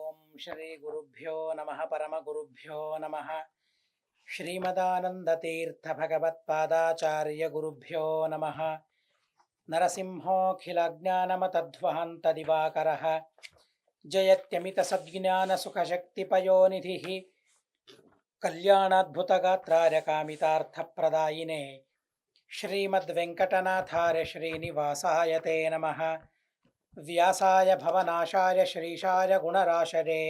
ఓం శ్రీ గురుభ్యో నమః పరమగురుభ్యో నమః శ్రీమదానందతీర్థ భగవత్పాదాచార్య గురుభ్యో నమః నరసింహోऽఖిలజ్ఞానమతధ్వహంత దివాకరః జయత్యమిత సద్జ్ఞాన సుఖశక్తిపయోనిధిః కళ్యాణాద్భుతగాత్రార్య కామితార్థప్రదాయినే శ్రీమద్వెంకటనాథార్య శ్రీనివాసాయ తే నమః వ్యాసాయ భవనాశాయ శ్రీశాయ గుణరాశరే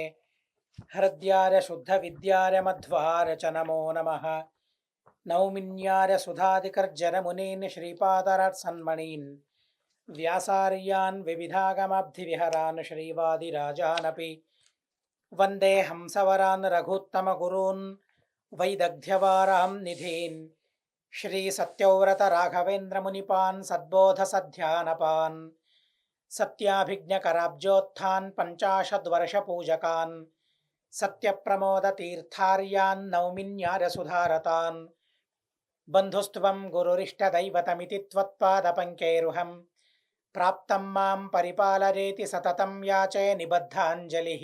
హృద్యాయ శుద్ధవిద్యాయ మధ్వాయ చ నమో నమః నౌమిన్యాయ సుధాదికర్జరమునీన్ శ్రీపాదరత్సన్మణీన్ వ్యాసార్యాన్ వివిధాగమాబ్ధివిహరాన్ శ్రీవాదిరాజానపి వందే హంసవరాన్ రఘుత్తమగురూన్ వైదగ్ధ్యవారాం నిధీన్ శ్రీసత్యవ్రత రాఘవేంద్రమునిపాన్ సద్బోధసధ్యానపాన్ సత్యాభిజ్ఞకరాబ్జోత్థాన్ పంచాశద్వర్షపూజకాన్ సత్యప్రమోదతీర్థార్యాన్ నౌమిన్యారసుధారతాన్ బంధుస్త్వం గురురిష్టదైవతమితి త్వత్పాదపంకైరుహం ప్రాప్తం మాం పరిపాలయేతి సతతం యాచే నిబద్ధాంజలిః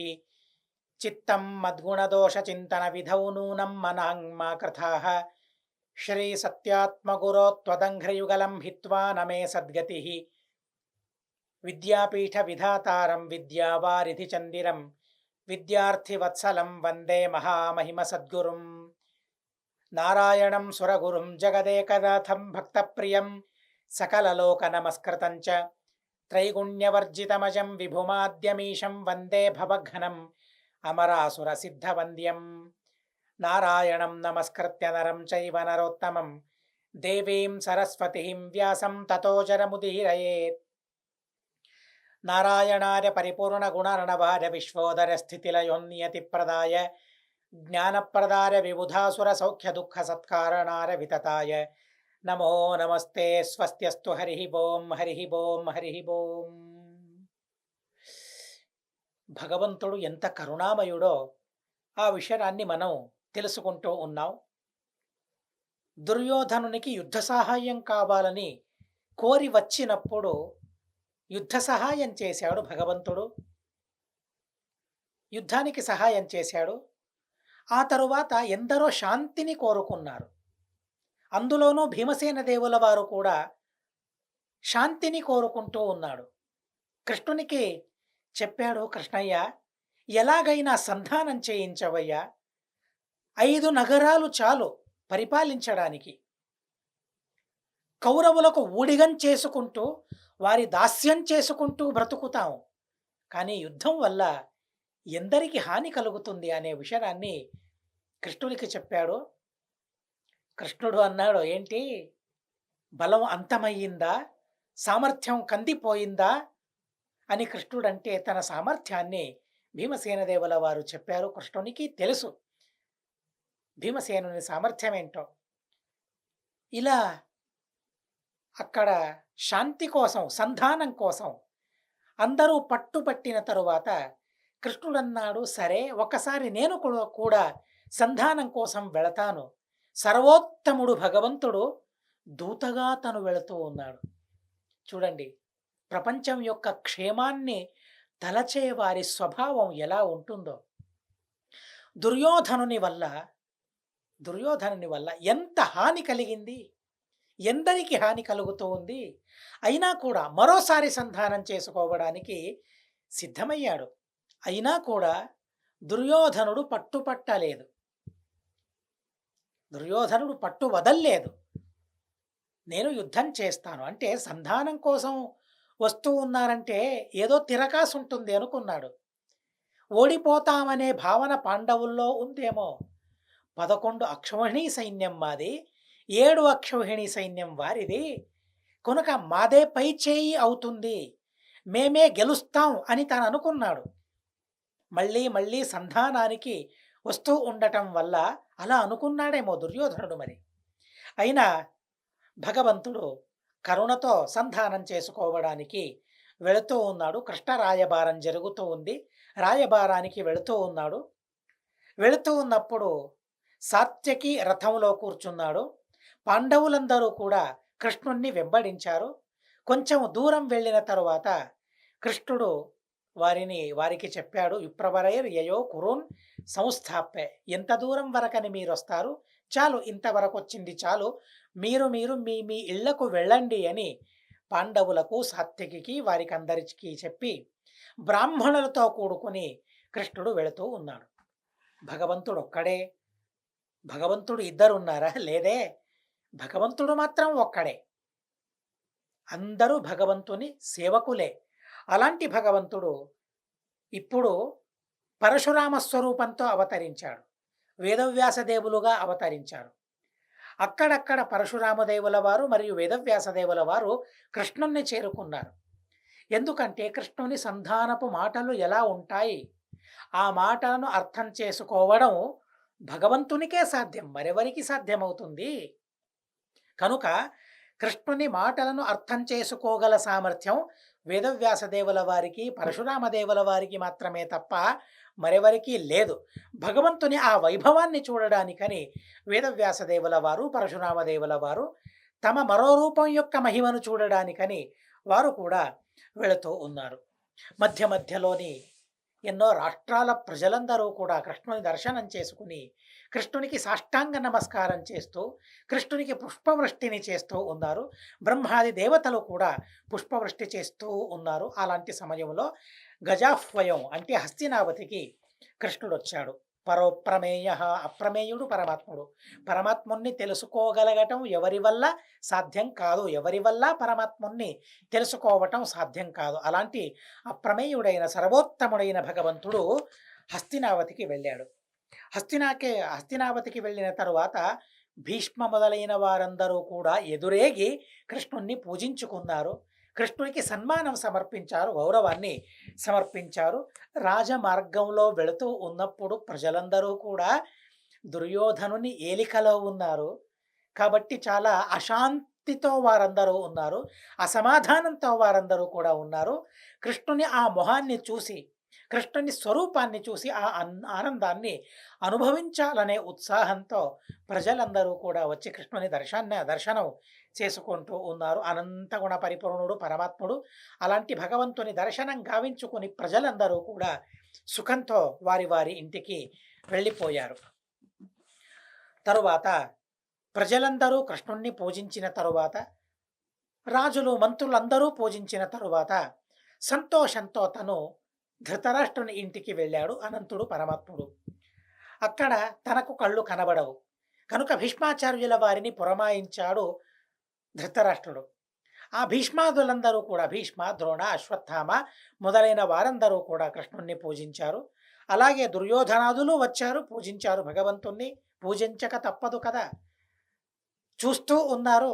చిత్తం మద్గుణదోషచింతన విధౌ నూనం మనాంగ్మా కృథాః శ్రీసత్యాత్మగురో త్వదంఘ్రయుగలం హిత్వా నమే సద్గతిః విద్యాపీఠ విధాతారం విద్యావారిధి చందిరం విద్యార్థివత్సలం వందే మహామహిమ సద్గురుం నారాయణం సురగురుం జగదేకనాథం భక్తప్రియం సకలలోక నమస్కృతం చ త్రైగుణ్యవర్జితమజం విభుమాద్యమీశం వందే భవఘ్నం అమరాసురసిద్ధవంద్యం నారాయణం నమస్కృత్య నరం చైవ నరోత్తమం దేవీం సరస్వతీం వ్యాసం తతో జరముదీరయేత్ నారాయణాయ పరిపూర్ణగుణర్ణవాయ విశ్వోదరస్థితిలయోన్నియతిప్రదాయ జ్ఞానప్రదాయ విబుధాసురసౌఖ్యదుఃఖసత్కారణాయ వితతాయ నమో నమస్తే స్వస్త్యస్తు హరి ఓం హరి ఓం హరి ఓం. భగవంతుడు ఎంత కరుణామయుడో ఆ విషయాన్ని మనం తెలుసుకుంటూ ఉన్నాం. దుర్యోధనునికి యుద్ధ సహాయం కావాలని కోరి వచ్చినప్పుడు యుద్ధ సహాయం చేశాడు భగవంతుడు. యుద్ధానికి సహాయం చేశాడు. ఆ తరువాత ఎందరో శాంతిని కోరుకున్నారు. అందులోనూ భీమసేన దేవుల వారు కూడా శాంతిని కోరుకుంటూ ఉన్నాడు. కృష్ణునికి చెప్పాడు, కృష్ణయ్య ఎలాగైనా సంధానం చేయించవయ్యా, 5 నగరాలు చాలు పరిపాలించడానికి. కౌరవులకు ఊడిగం చేసుకుంటూ వారి దాస్యం చేసుకుంటూ బ్రతుకుతాం, కానీ యుద్ధం వల్ల ఎందరికి హాని కలుగుతుంది అనే విషయాన్ని కృష్ణునికి చెప్పాడు. కృష్ణుడు అన్నాడు, ఏంటి బలం అంతమయ్యిందా, సామర్థ్యం కందిపోయిందా అని కృష్ణుడంటే తన సామర్థ్యాన్ని భీమసేనదేవుల వారు చెప్పారు. కృష్ణునికి తెలుసు భీమసేనుని సామర్థ్యం ఏంటో. ఇలా అక్కడ శాంతి కోసం, సంధానం కోసం అందరూ పట్టుపట్టిన తరువాత కృష్ణుడన్నాడు, సరే ఒకసారి నేను కూడా సంధానం కోసం వెళతాను. సర్వోత్తముడు భగవంతుడు దూతగా తను వెళుతూ ఉన్నాడు. చూడండి, ప్రపంచం యొక్క క్షేమాన్ని తలచే వారి స్వభావం ఎలా ఉంటుందో. దుర్యోధనుని వల్ల ఎంత హాని కలిగింది, ఎందరికి హాని కలుగుతూ ఉంది. అయినా కూడా మరోసారి సంధానం చేసుకోవడానికి సిద్ధమయ్యాడు. అయినా కూడా దుర్యోధనుడు పట్టుపట్టలేదు, దుర్యోధనుడు పట్టు వదల్లేదు. నేను యుద్ధం చేస్తాను అంటే సంధానం కోసం వస్తూ ఉన్నారంటే ఏదో తిరకాసు ఉంటుంది అనుకున్నాడు. ఓడిపోతామనే భావన పాండవుల్లో ఉందేమో. 11 అక్షౌహిణీ సైన్యం మాది, 7 అక్షౌహిణీ సైన్యం వారిది, కనుక మాదే పై చేయి అవుతుంది, మేమే గెలుస్తాం అని తను అనుకున్నాడు. మళ్ళీ సంధానానికి వస్తూ ఉండటం వల్ల అలా అనుకున్నాడేమో దుర్యోధనుడు. మరి అయినా భగవంతుడు కరుణతో సంధానం చేసుకోవడానికి వెళుతూ ఉన్నాడు. కృష్ణ రాయబారం జరుగుతూ ఉంది. రాయబారానికి వెళుతూ ఉన్నాడు. వెళుతూ ఉన్నప్పుడు సాత్యకి రథంలో కూర్చున్నాడు. పాండవులందరూ కూడా కృష్ణుణ్ణి వెంబడించారు. కొంచెం దూరం వెళ్ళిన తరువాత కృష్ణుడు వారికి చెప్పాడు. విప్రవరైర్ యయో కురున్ సంస్థాప్య. ఎంత దూరం వరకని మీరొస్తారు? చాలు, ఇంతవరకొచ్చింది చాలు. మీరు మీరు మీ మీ ఇళ్లకు వెళ్ళండి అని పాండవులకు, సాత్యకికి, వారికందరికీ చెప్పి బ్రాహ్మణులతో కూడుకొని కృష్ణుడు వెళుతూ ఉన్నాడు. భగవంతుడొక్కడే? భగవంతుడు ఇద్దరున్నారా? లేదే. భగవంతుడు మాత్రం ఒక్కడే. అందరూ భగవంతుని సేవకులే. అలాంటి భగవంతుడు ఇప్పుడు పరశురామ స్వరూపంతో అవతరించాడు. వేదవ్యాసదేవులుగా అవతరించారు. అక్కడక్కడ పరశురామదేవుల వారు మరియు వేదవ్యాసదేవుల వారు కృష్ణుణ్ణి చేరుకున్నారు. ఎందుకంటే కృష్ణుని సంధానపు మాటలు ఎలా ఉంటాయి, ఆ మాటలను అర్థం చేసుకోవడం భగవంతునికే సాధ్యం, మరెవరికి సాధ్యమవుతుంది? కనుక కృష్ణుని మాటలను అర్థం చేసుకోగల సామర్థ్యం వేదవ్యాసదేవుల వారికి, పరశురామదేవుల వారికి మాత్రమే తప్ప మరెవరికీ లేదు. భగవంతుని ఆ వైభవాన్ని చూడడానికని వేదవ్యాసదేవుల వారు, పరశురామదేవుల వారు తమ మరో రూపం యొక్క మహిమను చూడడానికని వారు కూడా వెళుతూ ఉన్నారు. మధ్య మధ్యలోని ఎన్నో రాష్ట్రాల ప్రజలందరూ కూడా కృష్ణుని దర్శనం చేసుకుని కృష్ణునికి సాష్టాంగ నమస్కారం చేస్తూ కృష్ణునికి పుష్పవృష్టిని చేస్తూ ఉన్నారు. బ్రహ్మాది దేవతలు కూడా పుష్పవృష్టి చేస్తూ ఉన్నారు. అలాంటి సమయంలో గజాహ్వయం అంటే హస్తినావతికి కృష్ణుడు వచ్చాడు. పరోప్రమేయ, అప్రమేయుడు పరమాత్ముడు. పరమాత్ముణ్ణి తెలుసుకోగలగటం ఎవరి వల్ల సాధ్యం కాదు, ఎవరి వల్ల పరమాత్ముణ్ణి తెలుసుకోవటం సాధ్యం కాదు. అలాంటి అప్రమేయుడైన సర్వోత్తముడైన భగవంతుడు హస్తినావతికి వెళ్ళాడు. హస్తినావతికి వెళ్ళిన తరువాత భీష్మ మొదలైన వారందరూ కూడా ఎదురేగి కృష్ణుణ్ణి పూజించుకున్నారు. కృష్ణునికి సన్మానం సమర్పించారు, గౌరవాన్ని సమర్పించారు. రాజమార్గంలో వెళుతూ ఉన్నప్పుడు ప్రజలందరూ కూడా దుర్యోధనుని ఏలికలో ఉన్నారు. కాబట్టి చాలా అశాంతితో వారందరూ ఉన్నారు, అసమాధానంతో వారందరూ కూడా ఉన్నారు. కృష్ణుని ఆ మొహాన్ని చూసి, కృష్ణుని స్వరూపాన్ని చూసి ఆ ఆనందాన్ని అనుభవించాలనే ఉత్సాహంతో ప్రజలందరూ కూడా వచ్చి కృష్ణుని దర్శనం చేసుకుంటూ ఉన్నారు. అనంతగుణ పరిపూర్ణుడు పరమాత్ముడు. అలాంటి భగవంతుని దర్శనం గావించుకుని ప్రజలందరూ కూడా సుఖంతో వారి వారి ఇంటికి వెళ్ళిపోయారు. తరువాత ప్రజలందరూ కృష్ణుణ్ణి పూజించిన తరువాత, రాజులు మంత్రులందరూ పూజించిన తరువాత సంతోషంతో తను ధృతరాష్ట్రుని ఇంటికి వెళ్ళాడు అనంతుడు పరమాత్ముడు. అక్కడ తనకు కళ్ళు కనబడవు కనుక భీష్మాచార్యుల వారిని పురమాయించాడు ధృతరాష్ట్రుడు. ఆ భీష్మాదులందరూ కూడా, భీష్మ, ద్రోణ, అశ్వత్థామ మొదలైన వారందరూ కూడా కృష్ణుణ్ణి పూజించారు. అలాగే దుర్యోధనాదులు వచ్చారు, పూజించారు భగవంతుణ్ణి. పూజించక తప్పదు కదా, చూస్తూ ఉన్నారు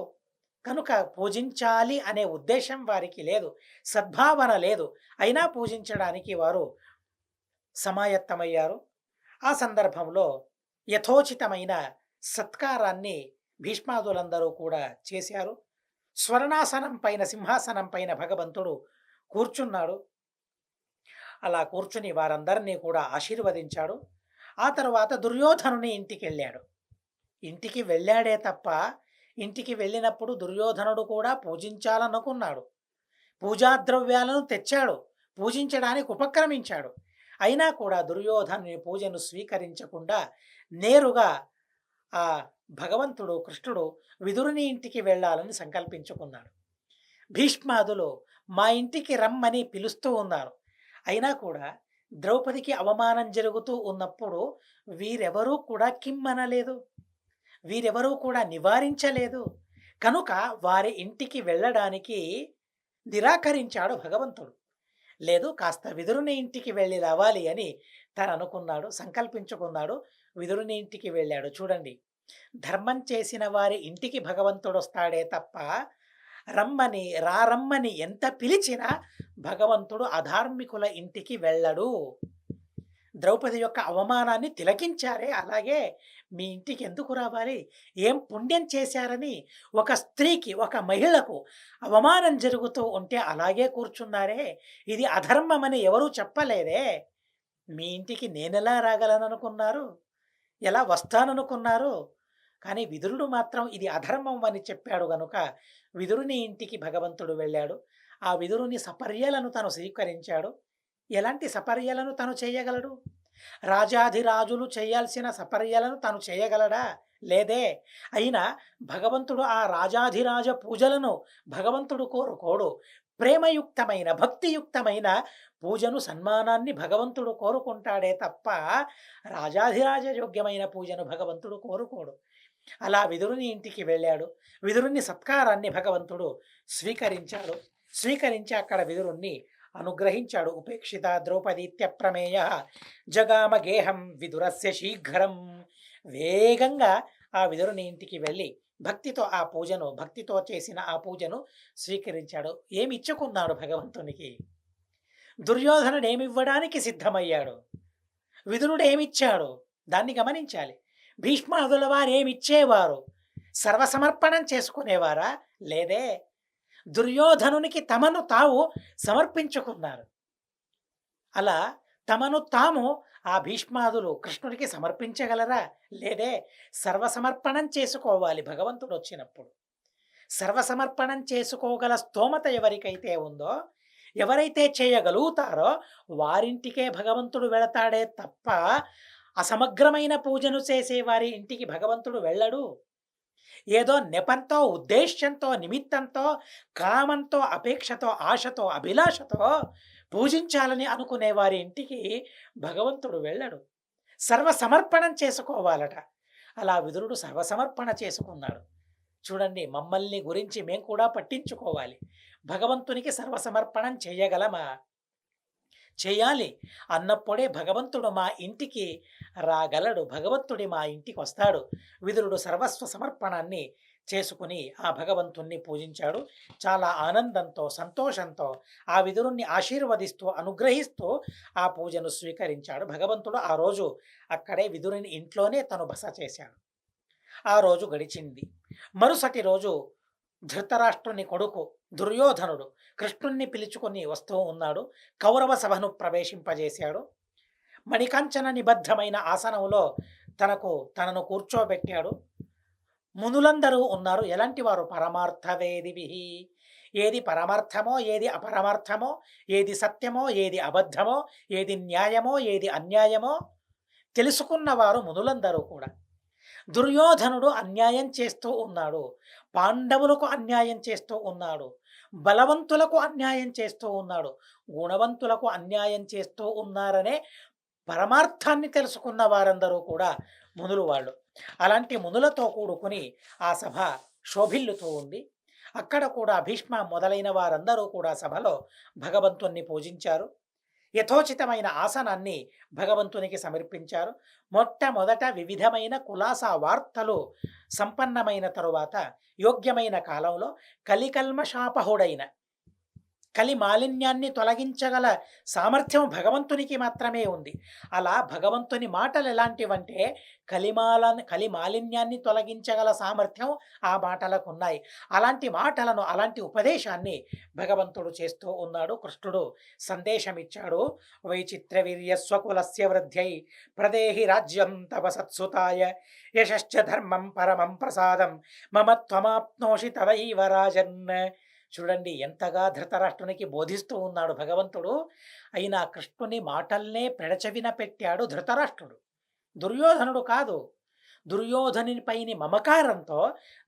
కనుక పూజించాలి అనే ఉద్దేశం వారికి లేదు, సద్భావన లేదు. అయినా పూజించడానికి వారు సమాయత్తమయ్యారు. ఆ సందర్భంలో యథోచితమైన సత్కారాన్ని భీష్మాదులందరూ కూడా చేశారు. స్వర్ణాసనం పైన, సింహాసనం పైన భగవంతుడు కూర్చున్నాడు. అలా కూర్చుని వారందరినీ కూడా ఆశీర్వదించాడు. ఆ తర్వాత దుర్యోధనుని ఇంటికి వెళ్ళాడు. ఇంటికి వెళ్ళాడే తప్ప, ఇంటికి వెళ్ళినప్పుడు దుర్యోధనుడు కూడా పూజించాలనుకున్నాడు. పూజాద్రవ్యాలను తెచ్చాడు, పూజించడానికి ఉపక్రమించాడు. అయినా కూడా దుర్యోధనుని పూజను స్వీకరించకుండా నేరుగా ఆ భగవంతుడు కృష్ణుడు విదురుని ఇంటికి వెళ్ళాలని సంకల్పించుకున్నాడు. భీష్మాదులు మా ఇంటికి రమ్మని పిలుస్తూ ఉన్నారు. అయినా కూడా ద్రౌపదికి అవమానం జరుగుతూ ఉన్నప్పుడు వీరెవరూ కూడా కిమ్మనలేదు, వీరెవరూ కూడా నివారించలేదు. కనుక వారి ఇంటికి వెళ్ళడానికి నిరాకరించాడు భగవంతుడు. లేదు, కాస్త విదురుని ఇంటికి వెళ్ళి రావాలి అని తను అనుకున్నాడు, సంకల్పించుకున్నాడు. విదురుని ఇంటికి వెళ్ళాడు. చూడండి, ధర్మం చేసిన వారి ఇంటికి భగవంతుడు వస్తాడే తప్ప రమ్మని ఎంత పిలిచినా భగవంతుడు అధార్మికుల ఇంటికి వెళ్ళడు. ద్రౌపది యొక్క అవమానాన్ని తిలకించారే, అలాగే మీ ఇంటికి ఎందుకు రావాలి? ఏం పుణ్యం చేశారని ఒక స్త్రీకి, ఒక మహిళకు అవమానం జరుగుతూ ఉంటే అలాగే కూర్చున్నారే, ఇది అధర్మమని ఎవరూ చెప్పలేదే. మీ ఇంటికి నేనెలా రాగలననుకున్నారు? ఎలా వస్తాననుకున్నారు? కానీ విదురుడు మాత్రం ఇది అధర్మం అని చెప్పాడు గనుక విదురుని ఇంటికి భగవంతుడు వెళ్ళాడు. ఆ విదురుని సపర్యలను తను స్వీకరించాడు. ఎలాంటి సపర్యలను తను చేయగలడు? రాజాధిరాజులు చేయాల్సిన సపర్యలను తను చేయగలడా? లేదే. అయినా భగవంతుడు ఆ రాజాధిరాజ పూజలను భగవంతుడు కోరుకోడు. ప్రేమయుక్తమైన, భక్తియుక్తమైన పూజను, సన్మానాన్ని భగవంతుడు కోరుకుంటాడే తప్ప, రాజాధిరాజ యోగ్యమైన పూజను భగవంతుడు కోరుకోడు. అలా విదురుని ఇంటికి వెళ్ళాడు. విదురుని సత్కారాన్ని భగవంతుడు స్వీకరించాడు. స్వీకరించి అక్కడ విదురుణ్ణి అనుగ్రహించాడు. ఉపేక్షిత ద్రౌపదీత్యప్రమేయ జగామ గేహం విదురస్య శీఘ్రం. వేగంగా ఆ విదురుని ఇంటికి వెళ్ళి భక్తితో ఆ పూజను, భక్తితో చేసిన ఆ పూజను స్వీకరించాడు. ఏమి ఇచ్చుకున్నాడు భగవంతునికి? దుర్యోధనుడు ఏమివ్వడానికి సిద్ధమయ్యాడు? విదురుడు ఏమిచ్చాడు? దాన్ని గమనించాలి. భీష్మాదుల వారు ఏమిచ్చేవారు? సర్వసమర్పణం చేసుకునేవారా? లేదే. దుర్యోధనునికి తమను తాము సమర్పించుకున్నారు. అలా తమను తాము ఆ భీష్మాదులు కృష్ణుడికి సమర్పించగలరా? లేదే. సర్వసమర్పణం చేసుకోవాలి భగవంతుడు వచ్చినప్పుడు. సర్వసమర్పణం చేసుకోగల స్తోమత ఎవరికైతే ఉందో, ఎవరైతే చేయగలుగుతారో వారింటికే భగవంతుడు వెళతాడే తప్ప, అసమగ్రమైన పూజను చేసే వారి ఇంటికి భగవంతుడు వెళ్ళడు. ఏదో నెపంతో, ఉద్దేశ్యంతో, నిమిత్తంతో, కామంతో, అపేక్షతో, ఆశతో, అభిలాషతో పూజించాలని అనుకునే వారి ఇంటికి భగవంతుడు వెళ్ళడు. సర్వసమర్పణం చేసుకోవాలట. అలా విదురుడు సర్వసమర్పణ చేసుకున్నాడు. చూడండి, మమ్మల్ని గురించి మేము కూడా పట్టించుకోవాలి. భగవంతునికి సర్వసమర్పణం చేయగలమా? చేయాలి అన్నప్పుడే భగవంతుడు మా ఇంటికి రాగలడు. భగవంతుడి మా ఇంటికి వస్తాడు. విదురుడు సర్వస్వ సమర్పణాన్ని చేసుకుని ఆ భగవంతుణ్ణి పూజించాడు. చాలా ఆనందంతో, సంతోషంతో ఆ విదురుణ్ణి ఆశీర్వదిస్తూ, అనుగ్రహిస్తూ ఆ పూజను స్వీకరించాడు. భగవంతుడు ఆ రోజు అక్కడే విదురుని ఇంట్లోనే తను బస చేశాడు. ఆ రోజు గడిచింది. మరుసటి రోజు ధృతరాష్ట్రుని కొడుకు దుర్యోధనుడు కృష్ణుణ్ణి పిలుచుకొని వస్తూ ఉన్నాడు. కౌరవ సభను ప్రవేశింపజేశాడు. మణికంచన నిబద్ధమైన ఆసనంలో తనను కూర్చోబెట్టాడు. మునులందరూ ఉన్నారు. ఎలాంటి వారు? పరమార్థవేదిభి. ఏది పరమార్థమో, ఏది అపరమార్థమో, ఏది సత్యమో, ఏది అబద్ధమో, ఏది న్యాయమో, ఏది అన్యాయమో తెలుసుకున్నవారు మునులందరూ కూడా. దుర్యోధనుడు అన్యాయం చేస్తూ ఉన్నాడు. పాండవులకు అన్యాయం చేస్తూ ఉన్నాడు. బలవంతులకు అన్యాయం చేస్తూ ఉన్నాడు. గుణవంతులకు అన్యాయం చేస్తూ ఉన్నారనే పరమార్థాన్ని తెలుసుకున్న వారందరూ కూడా మునులు వాళ్ళు. అలాంటి మునులతో కూడుకుని ఆ సభ శోభిల్లుతూ ఉంది. అక్కడ కూడా భీష్మ మొదలైన వారందరూ కూడా సభలో భగవంతుణ్ణి పూజించారు. యథోచితమైన ఆసనాన్ని భగవంతునికి సమర్పించారు. మొట్టమొదట వివిధమైన కులాసా వార్తలు సంపన్నమైన తరువాత యోగ్యమైన కాలంలో కలికల్మషాపహుడైన, కలి మాలిన్యాన్ని తొలగించగల సామర్థ్యం భగవంతునికి మాత్రమే ఉంది. అలా భగవంతుని మాటలు ఎలాంటివంటే కలి మాలిన్యాన్ని తొలగించగల సామర్థ్యం ఆ మాటలకు ఉన్నాయి. అలాంటి మాటలను, అలాంటి ఉపదేశాన్ని భగవంతుడు చేస్తూ ఉన్నాడు. కృష్ణుడు సందేశం ఇచ్చాడు. వైచిత్రవీర్య స్వకులస్య వృద్ధ్యై ప్రదేహి రాజ్యం తవ సత్సుతాయ యశశ్చ ధర్మం పరమం ప్రసాదం మమ త్వమాప్నోషి తవైవ రాజన్. చూడండి, ఎంతగా ధృతరాష్ట్రునికి బోధిస్తూ ఉన్నాడు భగవంతుడు. అయినా కృష్ణుని మాటల్నే పెడచెవిన పెట్టాడు ధృతరాష్ట్రుడు, దుర్యోధనుడు కాదు. దుర్యోధనునిపైని మమకారంతో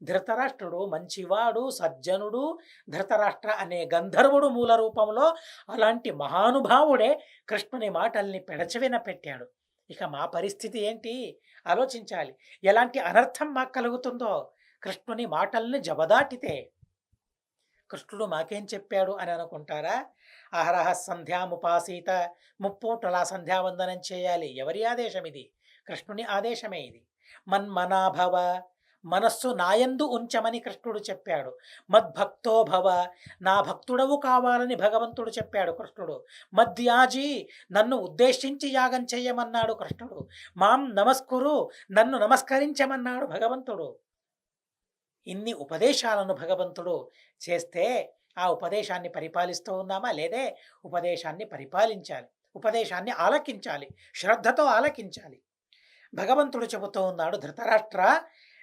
ధృతరాష్ట్రుడు మంచివాడు, సజ్జనుడు, ధృతరాష్ట్ర అనే గంధర్వుడు మూల రూపంలో అలాంటి మహానుభావుడే కృష్ణుని మాటల్ని పెడచెవిన పెట్టాడు. ఇక మా పరిస్థితి ఏంటి ఆలోచించాలి. ఎలాంటి అనర్థం మాకు కలుగుతుందో కృష్ణుని మాటల్ని జబదాటితే. కృష్ణుడు మాకేం చెప్పాడు అని అనుకుంటారా? అహరహ సంధ్యాముపాసీత, ముప్పూటలా సంధ్యావందనం చేయాలి. ఎవరి ఆదేశం ఇది? కృష్ణుని ఆదేశమే ఇది. మన్మనాభవ, మనస్సు నాయందు ఉంచమని కృష్ణుడు చెప్పాడు. మద్భక్తో భవ, నా భక్తుడవు కావాలని భగవంతుడు చెప్పాడు కృష్ణుడు. మద్యాజీ, నన్ను ఉద్దేశించి యాగం చేయమన్నాడు కృష్ణుడు. మాం నమస్కురు, నన్ను నమస్కరించమన్నాడు భగవంతుడు. ఇన్ని ఉపదేశాలను భగవంతుడు చేస్తే ఆ ఉపదేశాన్ని పరిపాలిస్తూ ఉన్నామా? లేదే. ఉపదేశాన్ని పరిపాలించాలి, ఉపదేశాన్ని ఆలకించాలి, శ్రద్ధతో ఆలకించాలి. భగవంతుడు చెబుతూ ఉన్నాడు, ధృతరాష్ట్ర,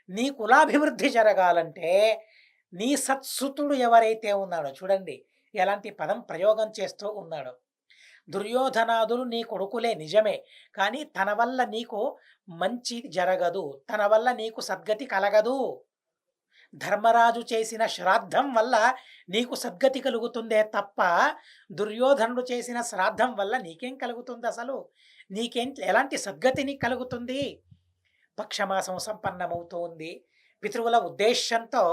నీ కులాభివృద్ధి జరగాలంటే నీ సత్సుతుడు ఎవరైతే ఉన్నాడో, చూడండి ఎలాంటి పదం ప్రయోగం చేస్తూ ఉన్నాడో, దుర్యోధనాదులు నీ కొడుకులే నిజమే. కానీ తన వల్ల నీకు మంచి జరగదు. తన వల్ల నీకు సద్గతి కలగదు. ధర్మరాజు చేసిన శ్రాద్ధం వల్ల నీకు సద్గతి కలుగుతుందే తప్ప, దుర్యోధనుడు చేసిన శ్రాద్ధం వల్ల నీకేం కలుగుతుందసలు? ఎలాంటి సద్గతి నీకు కలుగుతుంది? పక్షమాసం సంపన్నమవుతూ ఉంది. పితృవుల ఉద్దేశ్యంతో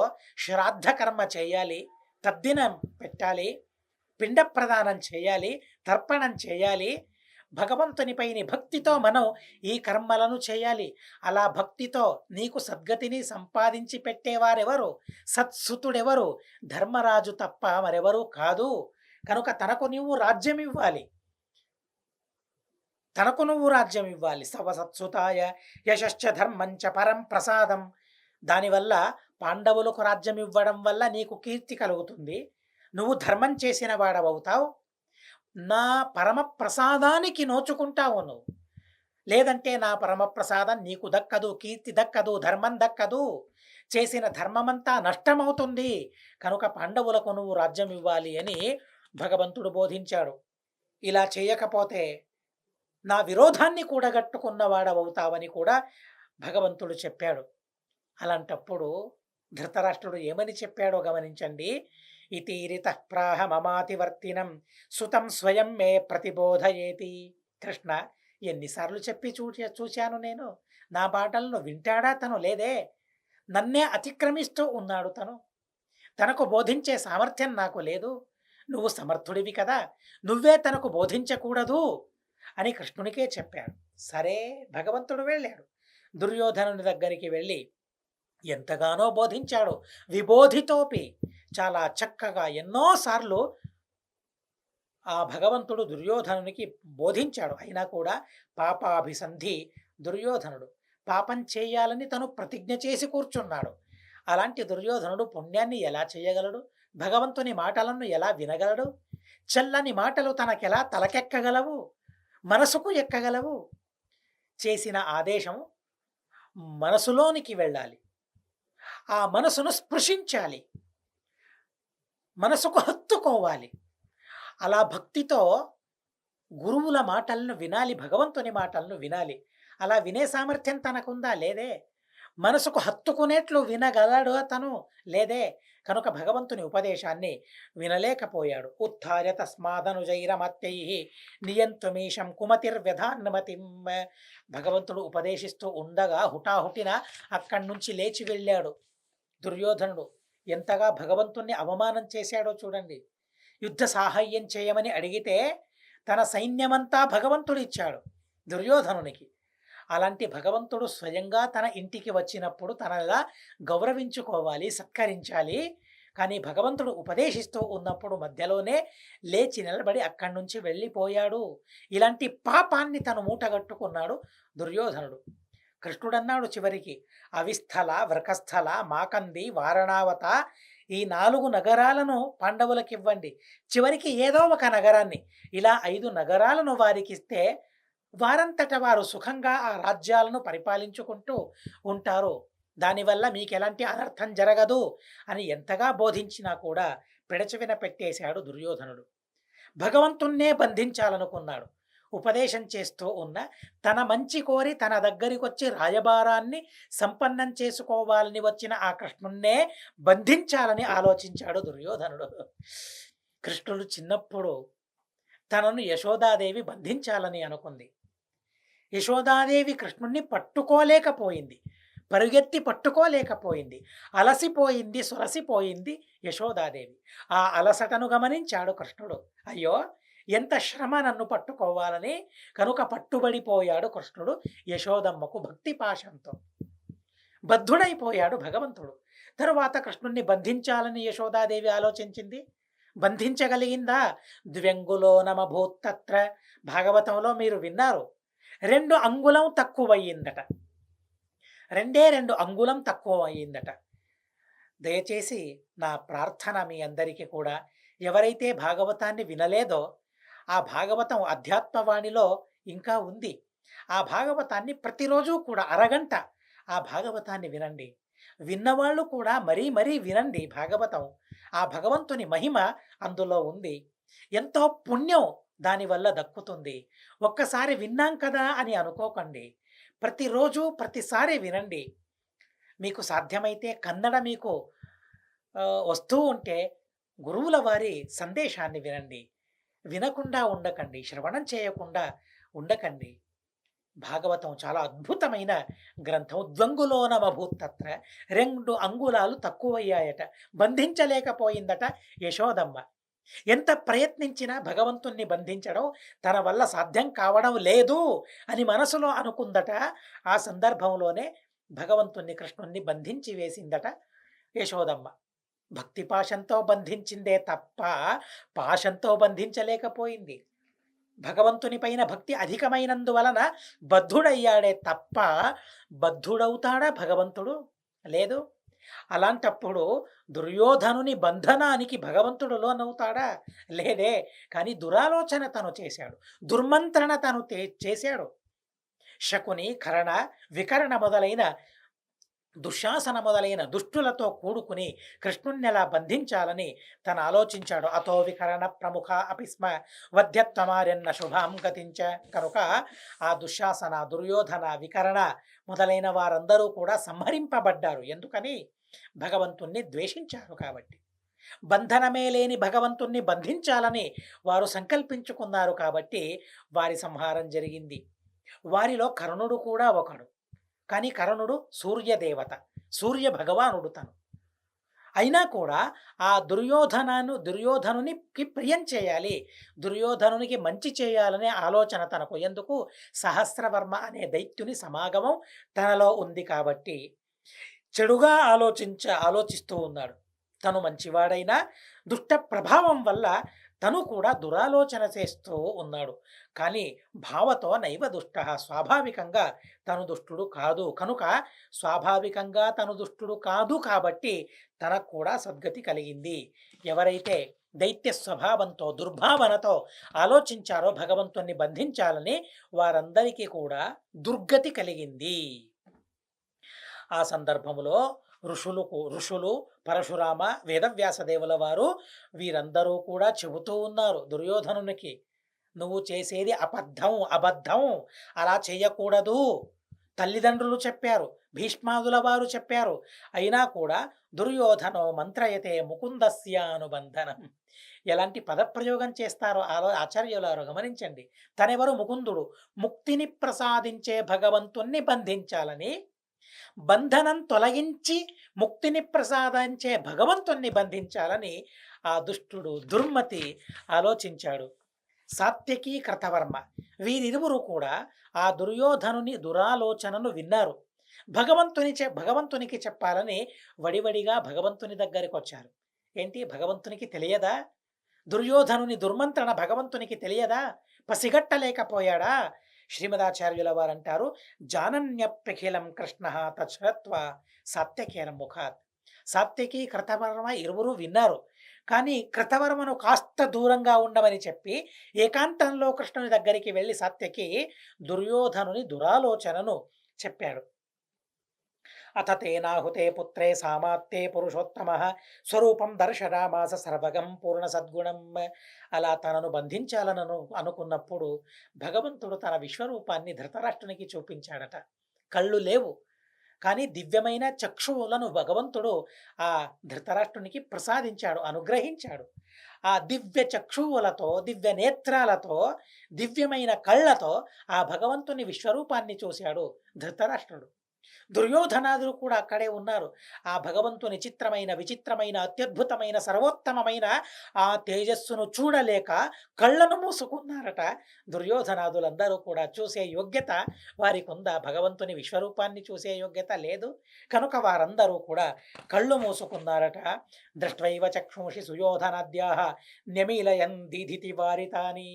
శ్రాద్ధ కర్మ చేయాలి. తద్దినం పెట్టాలి. పిండ ప్రదానం చేయాలి. తర్పణం చేయాలి. భగవంతునిపైని భక్తితో మనం ఈ కర్మలను చేయాలి. అలా భక్తితో నీకు సద్గతిని సంపాదించి పెట్టేవారెవరు? సత్సుతుడెవరు? ధర్మరాజు తప్ప మరెవరూ కాదు. కనుక తనకు నువ్వు రాజ్యం ఇవ్వాలి. తనకు నువ్వు రాజ్యం ఇవ్వాలి. సవసత్సుతాయ యశశ్చ ధర్మంచ పరం ప్రసాదం. దానివల్ల పాండవులకు రాజ్యం ఇవ్వడం వల్ల నీకు కీర్తి కలుగుతుంది. నువ్వు ధర్మం చేసిన వాడవవుతావు. నా పరమ ప్రసాదానికి నోచుకుంటావు నువ్వు. లేదంటే నా పరమ ప్రసాదం నీకు దక్కదు, కీర్తి దక్కదు, ధర్మం దక్కదు. చేసిన ధర్మమంతా నష్టమవుతుంది. కనుక పాండవులకు నువ్వు రాజ్యం ఇవ్వాలి అని భగవంతుడు బోధించాడు. ఇలా చేయకపోతే నా విరోధాన్ని కూడగట్టుకున్నవాడవవుతావని కూడా భగవంతుడు చెప్పాడు. అలాంటప్పుడు ధృతరాష్ట్రుడు ఏమని చెప్పాడో గమనించండి. ఇతీరిత ప్రాహ మమాతివర్తినం సుతం స్వయం మే ప్రతిబోధయేతి. కృష్ణ, ఎన్నిసార్లు చెప్పి చూశాను నేను. నా మాటలను వింటాడా తను? లేదే. నన్నే అతిక్రమిస్తూ ఉన్నాడు తను. తనకు బోధించే సామర్థ్యం నాకు లేదు. నువ్వు సమర్థుడివి కదా, నువ్వే తనకు బోధించకూడదు అని కృష్ణునికే చెప్పాడు. సరే, భగవంతుడు వెళ్ళాడు. దుర్యోధనుని దగ్గరికి వెళ్ళి ఎంతగానో బోధించాడు. విబోధితోపి, చాలా చక్కగా ఎన్నోసార్లు ఆ భగవంతుడు దుర్యోధనునికి బోధించాడు. అయినా కూడా పాపాభిసంధి దుర్యోధనుడు. పాపం చేయాలని తను ప్రతిజ్ఞ చేసి కూర్చున్నాడు. అలాంటి దుర్యోధనుడు పుణ్యాన్ని ఎలా చేయగలడు? భగవంతుని మాటలను ఎలా వినగలడు? చల్లని మాటలు తనకెలా తలకెక్కగలవు? మనసుకు ఎక్కగలవు? చేసిన ఆదేశం మనసులోనికి వెళ్ళాలి. ఆ మనసును స్పృశించాలి. మనసుకు హత్తుకోవాలి. అలా భక్తితో గురువుల మాటలను వినాలి, భగవంతుని మాటలను వినాలి. అలా వినే సామర్థ్యం తనకుందా? లేదే. మనసుకు హత్తుకునేట్లు వినగలడు తను? లేదే. కనుక భగవంతుని ఉపదేశాన్ని వినలేకపోయాడు. ఉత్థార్య తస్మాదనుజైరమత్యై నియంతుమీశం కుమతిర్వ్యధాన్మతిం. భగవంతుడు ఉపదేశిస్తూ ఉండగా హుటాహుటిన అక్కడి నుంచి లేచి వెళ్ళాడు దుర్యోధనుడు. ఎంతగా భగవంతుణ్ణి అవమానం చేశాడో చూడండి. యుద్ధ సాహాయ్యం చేయమని అడిగితే తన సైన్యమంతా భగవంతుడు ఇచ్చాడు దుర్యోధనునికి. అలాంటి భగవంతుడు స్వయంగా తన ఇంటికి వచ్చినప్పుడు తనలా గౌరవించుకోవాలి, సత్కరించాలి. కానీ భగవంతుడు ఉపదేశిస్తూ ఉన్నప్పుడు మధ్యలోనే లేచి నిలబడి అక్కడి నుంచి వెళ్ళిపోయాడు. ఇలాంటి పాపాన్ని తను మూటగట్టుకున్నాడు దుర్యోధనుడు. కృష్ణుడన్నాడు చివరికి, అవిస్థల, వ్రకస్థల, మాకంది, వారణావత, ఈ 4 నగరాలను పాండవులకు ఇవ్వండి. చివరికి ఏదో ఒక నగరాన్ని, ఇలా 5 నగరాలను వారికిస్తే వారంతట వారు సుఖంగా ఆ రాజ్యాలను పరిపాలించుకుంటూ ఉంటారు. దానివల్ల మీకు ఎలాంటి అనర్థం జరగదు అని ఎంతగా బోధించినా కూడా పెడచెవిన పెట్టేశాడు దుర్యోధనుడు. భగవంతుణ్ణే బంధించాలనుకున్నాడు. ఉపదేశం చేస్తూ ఉన్న తన మంచి కోరి తన దగ్గరికి వచ్చి రాయబారాన్ని సంపన్నం చేసుకోవాలని వచ్చిన ఆ కృష్ణుణ్ణే బంధించాలని ఆలోచించాడు దుర్యోధనుడు. కృష్ణుడు చిన్నప్పుడు తనను యశోదాదేవి బంధించాలని అనుకుంది. యశోదాదేవి కృష్ణుణ్ణి పట్టుకోలేకపోయింది, పరుగెత్తి పట్టుకోలేకపోయింది. అలసిపోయింది, సొలసిపోయింది యశోదాదేవి. ఆ అలసటను గమనించాడు కృష్ణుడు. అయ్యో, ఎంత శ్రమ నన్ను పట్టుకోవాలని. కనుక పట్టుబడిపోయాడు కృష్ణుడు యశోదమ్మకు భక్తి పాశంతో. బద్ధుడైపోయాడు భగవంతుడు. తరువాత కృష్ణుణ్ణి బంధించాలని యశోదాదేవి ఆలోచించింది. బంధించగలిగిందా? ద్వ్యంగులో నమభూత్తత్ర. భాగవతంలో మీరు విన్నారు. 2 అంగుళం తక్కువయ్యిందట. 2 అంగుళం తక్కువ అయ్యిందట. దయచేసి నా ప్రార్థన మీ అందరికీ కూడా, ఎవరైతే భాగవతాన్ని వినలేదో, ఆ భాగవతం అధ్యాత్మవాణిలో ఇంకా ఉంది. ఆ భాగవతాన్ని ప్రతిరోజు కూడా అరగంట ఆ భాగవతాన్ని వినండి. విన్నవాళ్ళు కూడా మరీ మరీ వినండి భాగవతం. ఆ భగవంతుని మహిమ అందులో ఉంది. ఎంతో పుణ్యం దానివల్ల దక్కుతుంది. ఒక్కసారి విన్నాం కదా అని అనుకోకండి. ప్రతిరోజు, ప్రతిసారి వినండి. మీకు సాధ్యమైతే కన్నడ మీకు వస్తూ ఉంటే గురువుల వారి సందేశాన్ని వినండి. వినకుండా ఉండకండి. శ్రవణం చేయకుండా ఉండకండి. భాగవతం చాలా అద్భుతమైన గ్రంథం. ద్వంగులోనమభూత్తత్ర 2 అంగుళాలు తక్కువయ్యాయట. బంధించలేకపోయిందట యశోదమ్మ. ఎంత ప్రయత్నించినా భగవంతుణ్ణి బంధించడం తన వల్ల సాధ్యం కావడం లేదు అని మనసులో అనుకుందట. ఆ సందర్భంలోనే భగవంతుణ్ణి, కృష్ణుణ్ణి బంధించి వేసిందట యశోదమ్మ. భక్తి పాశంతో బంధించిందే తప్ప పాశంతో బంధించలేకపోయింది. భగవంతుని పైన భక్తి అధికమైనందువలన బద్ధుడయ్యాడే తప్ప బద్ధుడవుతాడా భగవంతుడు? లేదు. అలాంటప్పుడు దుర్యోధనుని బంధనానికి భగవంతుడు లోనవుతాడా? లేదే. కానీ దురాలోచన తను చేశాడు. దుర్మంత్రణ తను చేశాడు. శకుని, కరణ, వికరణ మొదలైన దుశ్శాసన మొదలైన దుష్టులతో కూడుకుని కృష్ణుణ్ణెలా బంధించాలని తను ఆలోచించాడు. అతో వికరణ ప్రముఖ అపిస్మ వధ్యత్వమార్యన్న శుభాం గతించ. కనుక ఆ దుశ్శాసన, దుర్యోధన, వికరణ మొదలైన వారందరూ కూడా సంహరింపబడ్డారు. ఎందుకని? భగవంతుణ్ణి ద్వేషించారు కాబట్టి. బంధనమే లేని భగవంతుణ్ణి బంధించాలని వారు సంకల్పించుకున్నారు కాబట్టి వారి సంహారం జరిగింది. వారిలో కర్ణుడు కూడా ఒకడు. కానీ కర్ణుడు సూర్యదేవత, సూర్య భగవానుడు తను. అయినా కూడా ఆ దుర్యోధనునికి ప్రియం చేయాలి, దుర్యోధనునికి మంచి చేయాలనే ఆలోచన తనకు. ఎందుకు? సహస్రవర్మ అనే దైత్యుని సమాగమం తనలో ఉంది కాబట్టి చెడుగా ఆలోచిస్తూ ఉన్నాడు. తను మంచివాడైనా దుష్ట ప్రభావం వల్ల తను కూడా దురాలోచన చేస్తూ ఉన్నాడు. కానీ భావతో నైవ దుష్ట, స్వాభావికంగా తను దుష్టుడు కాదు. కనుక స్వాభావికంగా తను దుష్టుడు కాదు కాబట్టి తనకు కూడా సద్గతి కలిగింది. ఎవరైతే దైత్య స్వభావంతో, దుర్భావనతో ఆలోచించారో భగవంతుణ్ణి బంధించాలని, వారందరికీ కూడా దుర్గతి కలిగింది. ఆ సందర్భంలో ఋషులు, పరశురామ, వేదవ్యాసదేవుల వారు వీరందరూ కూడా చెబుతూ ఉన్నారు దుర్యోధనునికి, నువ్వు చేసేది అబద్ధం, అలా చేయకూడదు. తల్లిదండ్రులు చెప్పారు, భీష్మాదుల వారు చెప్పారు. అయినా కూడా దుర్యోధనో మంత్రయతే ముకుందస్య అనుబంధనం. ఎలాంటి పదప్రయోగం చేస్తారో ఆచార్యులారు గమనించండి. తనెవరు? ముకుందుడు. ముక్తిని ప్రసాదించే భగవంతుణ్ణి బంధించాలని, బంధనం తొలగించి ముక్తిని ప్రసాదించే భగవంతుణ్ణి బంధించాలని ఆ దుష్టుడు, దుర్మతి ఆలోచించాడు. సాత్యకి, కృతవర్మ వీరిరువురు కూడా ఆ దుర్యోధనుని దురాలోచనను విన్నారు. భగవంతునికి చెప్పాలని వడివడిగా భగవంతుని దగ్గరికి వచ్చారు. ఏంటి, భగవంతునికి తెలియదా? దుర్యోధనుని దుర్మంత్రణ భగవంతునికి తెలియదా? పసిగట్టలేకపోయాడా? శ్రీమదాచార్యుల వారంటారు, జానన్యప్యఖిలం కృష్ణ తచ్చురత్వ సాత్యకేన ముఖాత్. సాత్యకి, కృతవర్మ ఇరువురు విన్నారు. కానీ కృతవర్మను కాస్త దూరంగా ఉండమని చెప్పి ఏకాంతంలో కృష్ణుని దగ్గరికి వెళ్ళి సాత్యకి దుర్యోధనుని దురాలోచనను చెప్పాడు. అథ తేనాహుతే పుత్రే సామాత్తే పురుషోత్తమ స్వరూపం దర్శరామాస సర్వగం పూర్ణ సద్గుణం. అలా తనను బంధించాలను అనుకున్నప్పుడు భగవంతుడు తన విశ్వరూపాన్ని ధృతరాష్ట్రునికి చూపించాడట. కళ్ళు లేవు, కానీ దివ్యమైన చక్షువులను భగవంతుడు ఆ ధృతరాష్ట్రునికి ప్రసాదించాడు, అనుగ్రహించాడు. ఆ దివ్య చక్షువులతో, దివ్య నేత్రాలతో, దివ్యమైన కళ్ళతో ఆ భగవంతుని విశ్వరూపాన్ని చూశాడు ధృతరాష్ట్రుడు. దుర్యోధనాదులు కూడా అక్కడే ఉన్నారు. ఆ భగవంతుని చిత్రమైన, విచిత్రమైన, అత్యద్భుతమైన, సర్వోత్తమమైన ఆ తేజస్సును చూడలేక కళ్ళను మూసుకున్నారట. దుర్యోధనాదులందరూ కూడా చూసే యోగ్యత వారికి ఉందా? భగవంతుని విశ్వరూపాన్ని చూసే యోగ్యత లేదు. కనుక వారందరూ కూడా కళ్ళు మూసుకున్నారట. దృష్ట్వైవ చక్షుషి సుయోధనాద్యాః న్యమీలయన్ దీధితి వారితాని.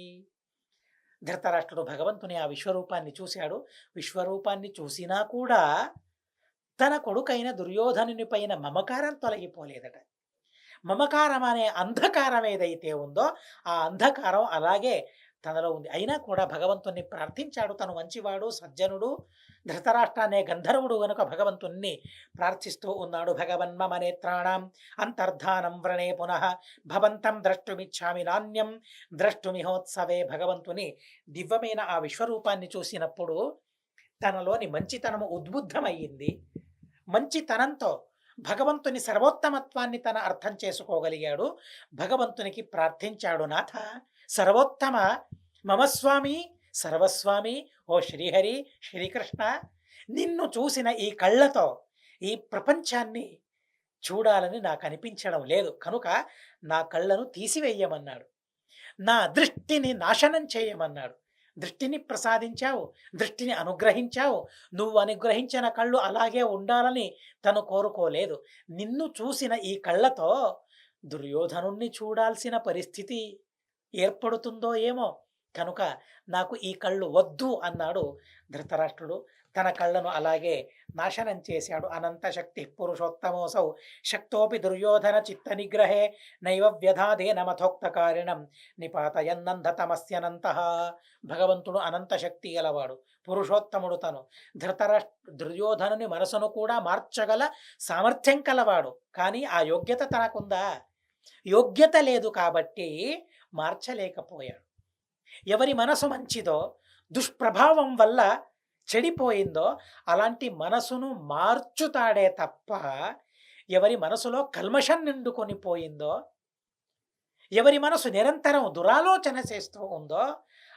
ధృతరాష్ట్రుడు భగవంతుని ఆ విశ్వరూపాన్ని చూశాడు. విశ్వరూపాన్ని చూసినా కూడా తన కొడుకైన దుర్యోధనుని పైన మమకారం తొలగిపోలేదట. మమకారం అనే అంధకారం ఏదైతే ఉందో ఆ అంధకారం అలాగే తనలో ఉంది. అయినా కూడా భగవంతుడిని ప్రార్థించాడు. తను మంచివాడు, సజ్జనుడు, ధృతరాష్ట్ర అనే గంధర్వుడు గనుక భగవంతుణ్ణి ప్రార్థిస్తూ ఉన్నాడు. భగవన్మమ నేత్రాణం అంతర్ధానం వ్రణే పునః భవంతం ద్రష్టుమిచ్చామి నాణ్యం ద్రష్టుమిహోత్సవే. భగవంతుని దివ్యమైన ఆ విశ్వరూపాన్ని చూసినప్పుడు తనలోని మంచితనము ఉద్బుద్ధమయ్యింది. మంచితనంతో భగవంతుని సర్వోత్తమత్వాన్ని తన అర్థం చేసుకోగలిగాడు. భగవంతునికి ప్రార్థించాడు, నాథ సర్వోత్తమ మమ స్వామి సర్వస్వామి, ఓ శ్రీహరి శ్రీకృష్ణ, నిన్ను చూసిన ఈ కళ్ళతో ఈ ప్రపంచాన్ని చూడాలని నాకు అనిపించడం లేదు, కనుక నా కళ్ళను తీసివేయమన్నాడు. నా దృష్టిని నాశనం చేయమన్నాడు. దృష్టిని ప్రసాదించావు, దృష్టిని అనుగ్రహించావు. నువ్వు అనుగ్రహించిన కళ్ళు అలాగే ఉండాలని తను కోరుకోలేదు. నిన్ను చూసిన ఈ కళ్ళతో దుర్యోధనుణ్ణి చూడాల్సిన పరిస్థితి ఏర్పడుతుందో ఏమో, కనుక నాకు ఈ కళ్ళు వద్దు అన్నాడు ధృతరాష్ట్రుడు. తన కళ్ళను అలాగే నాశనం చేశాడు. అనంత శక్తి పురుషోత్తమోసౌ శక్తోపి దుర్యోధన చిత్త నిగ్రహే నైవ వ్యధాదేన మథోక్తకారిణం నిపాతయన్నంధతమస్యనంత. భగవంతుడు అనంత శక్తి గలవాడు, పురుషోత్తముడు. తను దుర్యోధనుని మనసును కూడా మార్చగల సామర్థ్యం కలవాడు. కానీ ఆ యోగ్యత తనకుందా? యోగ్యత లేదు కాబట్టి మార్చలేకపోయాడు. ఎవరి మనసు మంచిదో, దుష్ప్రభావం వల్ల చెడిపోయిందో అలాంటి మనసును మార్చుతాడే తప్ప, ఎవరి మనసులో కల్మషం నిండుకొని పోయిందో, ఎవరి మనసు నిరంతరం దురాలోచన చేస్తూ ఉందో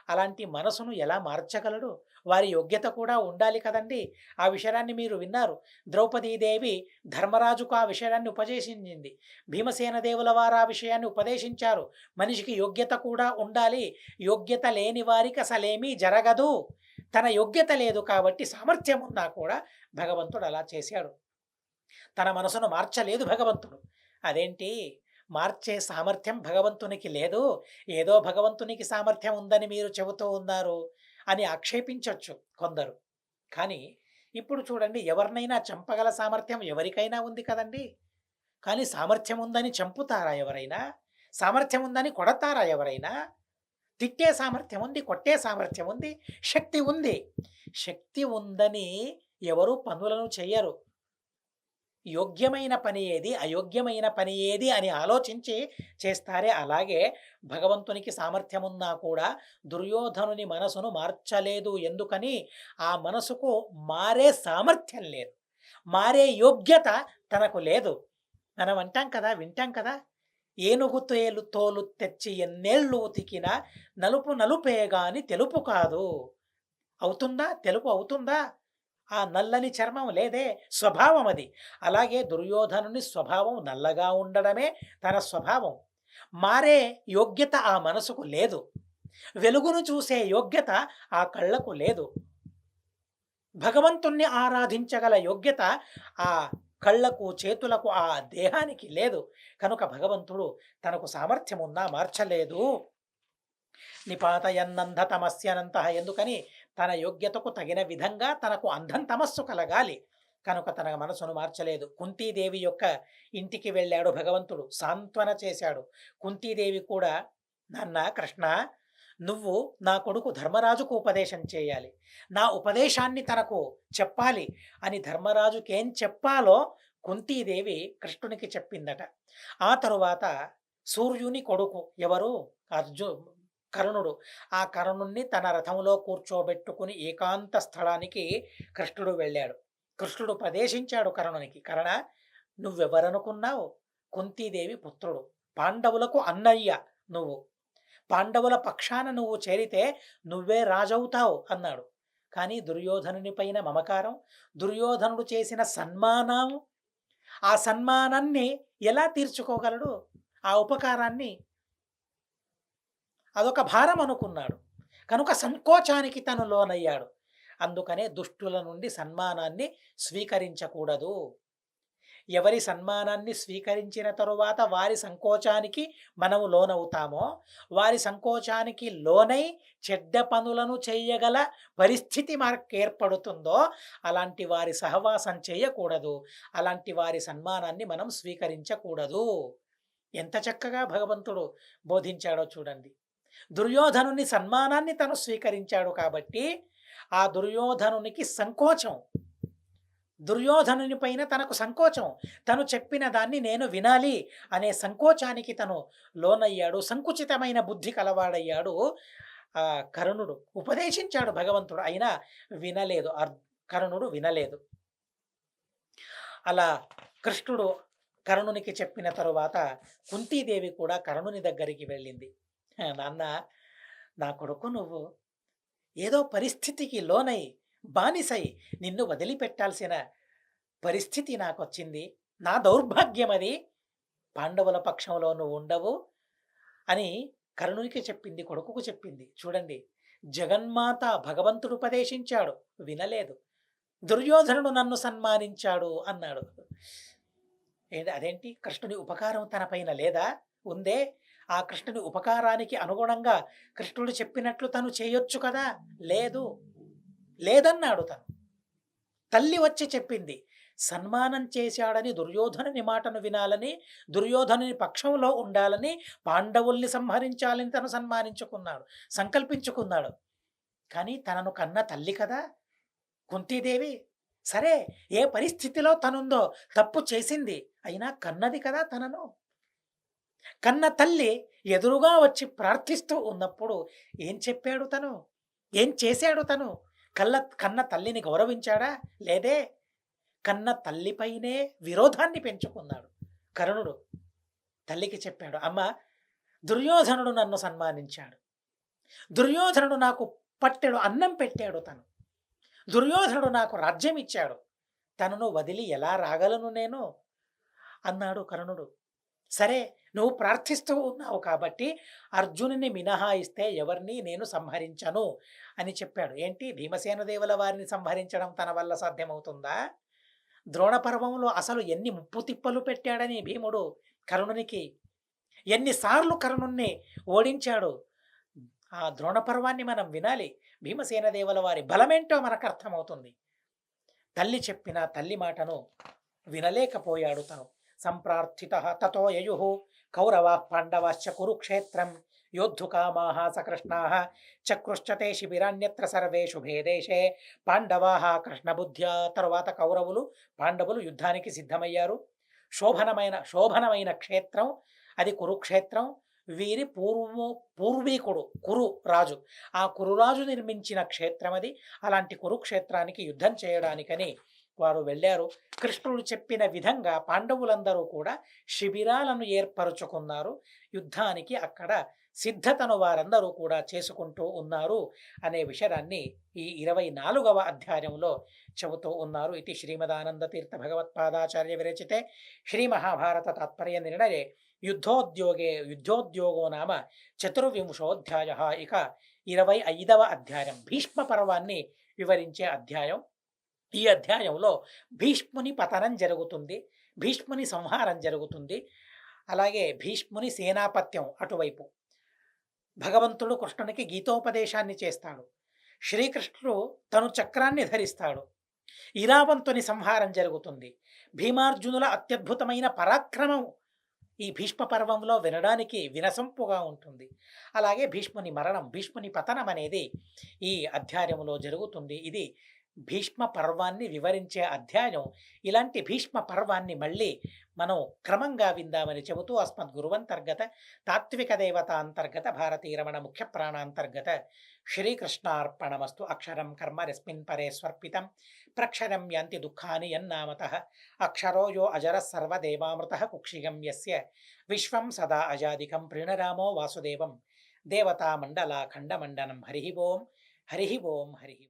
అలాంటి మనసును ఎలా మార్చగలడు? వారి యోగ్యత కూడా ఉండాలి కదండి. ఆ విషయాన్ని మీరు విన్నారు. ద్రౌపదీదేవి ధర్మరాజుకు ఆ విషయాన్ని ఉపదేశించింది. భీమసేన దేవుల వారు ఆ విషయాన్ని ఉపదేశించారు. మనిషికి యోగ్యత కూడా ఉండాలి, యోగ్యత లేని వారికి అసలేమీ జరగదు. తన యోగ్యత లేదు కాబట్టి సామర్థ్యం ఉన్నా కూడా భగవంతుడు అలా చేశాడు. తన మనసును మార్చలేదు భగవంతుడు. అదేంటి, మార్చే సామర్థ్యం భగవంతునికి లేదు, ఏదో భగవంతునికి సామర్థ్యం ఉందని మీరు చెబుతూ ఉన్నారు అని ఆక్షేపించవచ్చు కొందరు. కానీ ఇప్పుడు చూడండి, ఎవరినైనా చంపగల సామర్థ్యం ఎవరికైనా ఉంది కదండి. కానీ సామర్థ్యం ఉందని చంపుతారా ఎవరైనా? సామర్థ్యం ఉందని కొడతారా ఎవరైనా? తిట్టే సామర్థ్యం ఉంది, కొట్టే సామర్థ్యం ఉంది, శక్తి ఉంది. శక్తి ఉందని ఎవరు పనులను చెయ్యరు. యోగ్యమైన పని ఏది, అయోగ్యమైన పని ఏది అని ఆలోచించి చేస్తారే. అలాగే భగవంతునికి సామర్థ్యం ఉన్నా కూడా దుర్యోధనుని మనసును మార్చలేదు. ఎందుకని? ఆ మనసుకు మారే సామర్థ్యం లేదు, మారే యోగ్యత తనకు లేదు. మనం అంటాం కదా, వింటాం కదా, ఏనుగు తోలు తెచ్చి ఎన్నేళ్ళు ఉతికినా నలుపు నలుపే గాని తెలుపు కాదు. అవుతుందా? తెలుపు అవుతుందా? ఆ నల్లని చర్మం లేదే, స్వభావం అది. అలాగే దుర్యోధనుని స్వభావం నల్లగా ఉండడమే తన స్వభావం. మారే యోగ్యత ఆ మనసుకు లేదు. వెలుగును చూసే యోగ్యత ఆ కళ్ళకు లేదు. భగవంతుణ్ణి ఆరాధించగల యోగ్యత ఆ కళ్ళకు, చేతులకు, ఆ దేహానికి లేదు. కనుక భగవంతుడు తనకు సామర్థ్యం ఉన్నా మార్చలేదు. నిపాతయన్నంధ తమస్యనంత. ఎందుకని? తన యోగ్యతకు తగిన విధంగా తనకు అంధం తమస్సు కలగాలి. కనుక తన మనసును మార్చలేదు. కుంతీదేవి యొక్క ఇంటికి వెళ్ళాడు భగవంతుడు, సాంత్వన చేశాడు. కుంతీదేవి కూడా, నాన్న కృష్ణ, నువ్వు నా కొడుకు ధర్మరాజుకు ఉపదేశం చేయాలి, నా ఉపదేశాన్ని తనకు చెప్పాలి అని ధర్మరాజుకేం చెప్పాలో కుంతీదేవి కృష్ణునికి చెప్పిందట. ఆ తరువాత సూర్యుని కొడుకు ఎవరు? కర్ణుడు. ఆ కర్ణుణ్ణి తన రథంలో కూర్చోబెట్టుకుని ఏకాంత స్థలానికి కృష్ణుడు వెళ్ళాడు. కృష్ణుడు ఉపదేశించాడు కర్ణునికి, కర్ణ, నువ్వెవరనుకున్నావు? కుంతీదేవి పుత్రుడు, పాండవులకు అన్నయ్య నువ్వు. పాండవుల పక్షాన నువ్వు చేరితే నువ్వే రాజవుతావు అన్నాడు. కానీ దుర్యోధనుని పైన మమకారం, దుర్యోధనుడు చేసిన సన్మానం, ఆ సన్మానాన్ని ఎలా తీర్చుకోగలడు? ఆ ఉపకారాన్ని అదొక భారం అనుకున్నాడు. కనుక సంకోచానికి తను లోనయ్యాడు. అందుకనే దుష్టుల నుండి సన్మానాన్ని స్వీకరించకూడదు. ఎవరి సన్మానాన్ని స్వీకరించిన తరువాత వారి సంకోచానికి మనము లోనవుతామో, వారి సంకోచానికి లోనై చెడ్డ పనులను చేయగల పరిస్థితి మనకు ఏర్పడుతుందో అలాంటి వారి సహవాసం చేయకూడదు. అలాంటి వారి సన్మానాన్ని మనం స్వీకరించకూడదు. ఎంత చక్కగా భగవంతుడు బోధించాడో చూడండి. దుర్యోధనుని సన్మానాన్ని తను స్వీకరించాడు కాబట్టి, ఆ దుర్యోధనునికి సంకోచం. దుర్యోధనుని పైన తనకు సంకోచం. తను చెప్పిన దాన్ని నేను వినాలి అనే సంకోచానికి తను లోనయ్యాడు. సంకుచితమైన బుద్ధి కలవాడయ్యాడు. కర్ణుడు ఉపదేశించాడు భగవంతుడు. అయినా వినలేదు. కర్ణుడు వినలేదు. అలా కృష్ణుడు కర్ణునికి చెప్పిన తరువాత కుంతీదేవి కూడా కర్ణుని దగ్గరికి వెళ్ళింది. నాన్న, నా కొడుకు నువ్వు ఏదో పరిస్థితికి లోనై, బానిసై నిన్ను వదిలిపెట్టాల్సిన పరిస్థితి నాకొచ్చింది. నా దౌర్భాగ్యం అది. పాండవుల పక్షంలో నువ్వు ఉండవు అని కర్ణునికి చెప్పింది, కొడుకుకు చెప్పింది. చూడండి, జగన్మాత భగవంతుడు ఉపదేశించాడు, వినలేదు. దుర్యోధనుడు నన్ను సన్మానించాడు అన్నాడు. అదేంటి, కృష్ణుని ఉపకారం తన పైన లేదా? ఉందే. ఆ కృష్ణుని ఉపకారానికి అనుగుణంగా కృష్ణుడు చెప్పినట్లు తను చేయొచ్చు కదా. లేదు, లేదన్నాడు తను. తల్లి వచ్చి చెప్పింది, సన్మానం చేశాడని దుర్యోధనుని మాటను వినాలని, దుర్యోధనుని పక్షంలో ఉండాలని, పాండవుల్ని సంహరించాలని తను సన్మానించుకున్నాడు, సంకల్పించుకున్నాడు. కానీ తనను కన్న తల్లి కదా కుంతీదేవి. సరే, ఏ పరిస్థితిలో తనుందో, తప్పు చేసింది, అయినా కన్నది కదా తనను. కన్న తల్లి ఎదురుగా వచ్చి ప్రార్థిస్తూ ఉన్నప్పుడు ఏం చెప్పాడు తను? ఏం చేశాడు తను? కన్న తల్లిని గౌరవించాడా? లేదే. కన్న తల్లిపైనే విరోధాన్ని పెంచుకున్నాడు కర్ణుడు. తల్లికి చెప్పాడు, అమ్మ, దుర్యోధనుడు నన్ను సన్మానించాడు. దుర్యోధనుడు నాకు పట్టెడు అన్నం పెట్టాడు. దుర్యోధనుడు నాకు రాజ్యం ఇచ్చాడు. తనను వదిలి ఎలా రాగలను నేను అన్నాడు కర్ణుడు. సరే, నువ్వు ప్రార్థిస్తూ ఉన్నావు కాబట్టి అర్జునుని మినహాయిస్తే ఎవరిని నేను సంహరించను అని చెప్పాడు. ఏంటి, భీమసేన దేవుల వారిని సంహరించడం తన వల్ల సాధ్యమవుతుందా? ద్రోణ పర్వంలో అసలు ఎన్ని ముప్పు తిప్పలు పెట్టాడని భీముడు కర్ణునికి, ఎన్నిసార్లు కర్ణుణ్ణి ఓడించాడు. ఆ ద్రోణ పర్వాన్ని మనం వినాలి. భీమసేన దేవుల వారి బలమేంటో మనకు అర్థమవుతుంది. తల్లి చెప్పిన తల్లి మాటను వినలేకపోయాడు తను. సంప్రార్థిత తతో యయు కౌరవా పాండవాశ్చ కురుక్షేత్రం యోద్ధుకామాః సకృష్ణాః చక్రుశ్చతే శిబిరాన్యత్ర సర్వేషు భేదేశే పాండవాః కృష్ణబుద్ధ్యా. తరువాత కౌరవులు పాండవులు యుద్ధానికి సిద్ధమయ్యారు. శోభనమైన క్షేత్రం అది కురుక్షేత్రం. వీరి పూర్వీకుడు కురు రాజు, ఆ కురురాజు నిర్మించిన క్షేత్రం అది. అలాంటి కురుక్షేత్రానికి యుద్ధం చేయడానికని వారు వెళ్ళారు. కృష్ణుడు చెప్పిన విధంగా పాండవులందరూ కూడా శిబిరాలను ఏర్పరుచుకున్నారు. యుద్ధానికి అక్కడ సిద్ధతను వారందరూ కూడా చేసుకుంటూ ఉన్నారు అనే విషయాన్ని ఈ 24వ అధ్యాయంలో చెబుతూ ఉన్నారు. ఇది శ్రీమదానందతీర్థ భగవత్పాదాచార్య విరచితే శ్రీ మహాభారత తాత్పర్య నిర్ణయే యుద్ధోద్యోగో నామ 24వ అధ్యాయ. ఇక 25వ అధ్యాయం భీష్మ పర్వాన్ని వివరించే అధ్యాయం. ఈ అధ్యాయంలో భీష్ముని పతనం జరుగుతుంది, భీష్ముని సంహారం జరుగుతుంది. అలాగే భీష్ముని సేనాపత్యం అటువైపు. భగవంతుడు కృష్ణునికి గీతోపదేశాన్ని చేస్తాడు. శ్రీకృష్ణుడు తను చక్రాన్ని ధరిస్తాడు. ఇరావంతుని సంహారం జరుగుతుంది. భీమార్జునుల అత్యద్భుతమైన పరాక్రమం ఈ భీష్మ పర్వంలో వినడానికి వినసొంపుగా ఉంటుంది. అలాగే భీష్ముని మరణం, భీష్ముని పతనం అనేది ఈ అధ్యాయంలో జరుగుతుంది. ఇది భీష్మ పర్వాన్ని వివరించే అధ్యాయం. ఇలాంటి భీష్మ పర్వాన్ని మళ్ళీ మనం క్రమంగా విందామని చెబుతూ అస్మద్ గురువంతర్గత తాత్విక దేవత అంతర్గత భారతీరమణ ముఖ్య ప్రాణాంతర్గత శ్రీకృష్ణార్పణమస్తు. అక్షరం కర్మ రస్మిన్ పరే స్వర్పితం ప్రక్షరం యాంతి దుఃఖాని యన్నామతః అక్షరో యో అజర సర్వదేవామృతః కుక్షిగం యస్య విశ్వం సదా అజాదికం ప్రణరామో వాసుదేవం దేవతా మండలా ఖండమండనం. హరి ఓం హరి ఓం హరి.